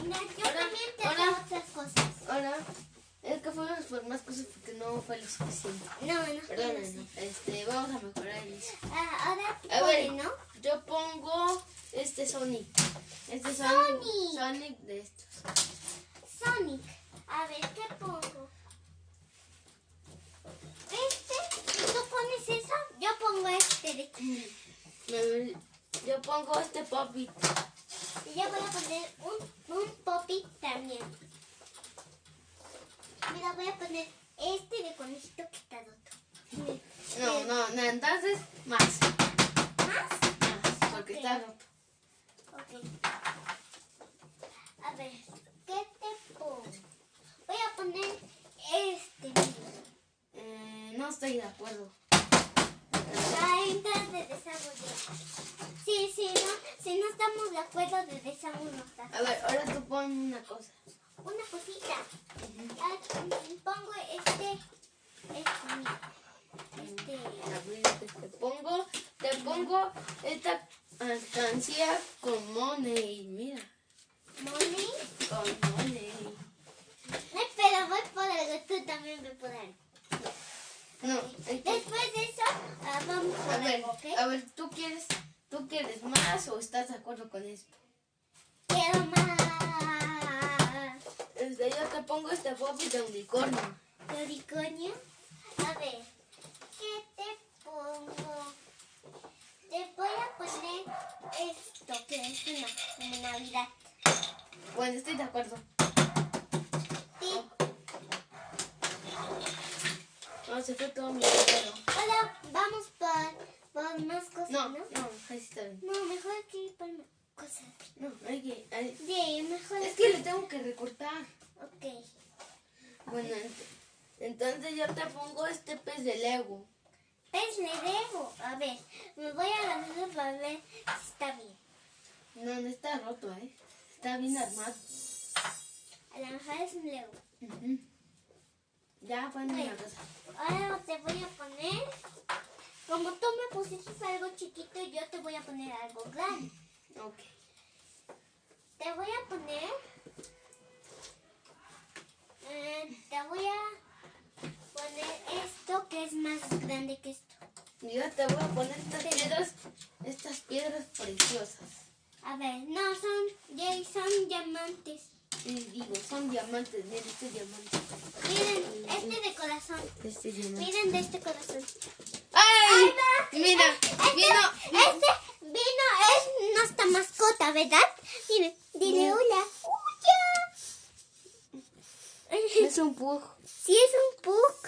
Yo también tengo otras cosas. Ahora, es que fuimos por más cosas porque no fue lo suficiente. No. Perdónenme. Vamos a mejorar eso. Ahora A ver, ¿no? yo pongo Sonic. Sonic de estos. Sonic. A ver, ¿qué pongo? ¿Tú pones eso? Yo pongo este. Yo pongo este Pop-It. Y yo voy a poner un Pop-It también. Mira, voy a poner este de conejito que está roto. No, entonces más, ¿Más? porque Ok. está roto. Ok. A ver, ¿qué te pongo? Voy a poner este. No estoy de acuerdo. Entras de desarrollo. Sí, si no estamos de acuerdo de desarrollo. A ver, ahora tú pon una cosa. Una cosita. Pongo este. Te pongo esta alcancía con money. Mira, Money. con money. Pero voy por algo, tú también voy por algo. No, Después de eso, vamos por algo, ¿ok? a ver, ¿tú quieres más o estás de acuerdo con esto? Quiero más. Yo te pongo este Pop-It de unicornio. ¿De unicornio? A ver, ¿qué te pongo? Te voy a poner esto, que es como Navidad. Bueno, estoy de acuerdo. Sí. No, se fue todo mi dinero. Ahora vamos por más cosas, ¿no? No, ahí está bien. No, mejor hay que ir por más cosas. No, Sí, mejor. es que le tengo que recortar. Ok. Bueno, entonces yo te pongo este pez de Lego. Pues le debo. A ver, me voy a la mesa para ver si está bien. No está roto, está bien armado. A lo mejor es un Lego. Ya, ponme la cosa. Ahora te voy a poner, como tú me pusiste algo chiquito, yo te voy a poner algo grande. Ok. Te voy a poner esto que es más grande que esto. Yo te voy a poner estas piedras preciosas. A ver, no, son diamantes. Y digo, son diamantes, miren este diamante. Miren, este de corazón. Este diamante. Miren de este corazón. ¡Ay! Ahí va. Mira, vino. Vino es nuestra mascota, ¿verdad? Miren, dile hola. ¡Hola! Es un pug. Sí, es un pug.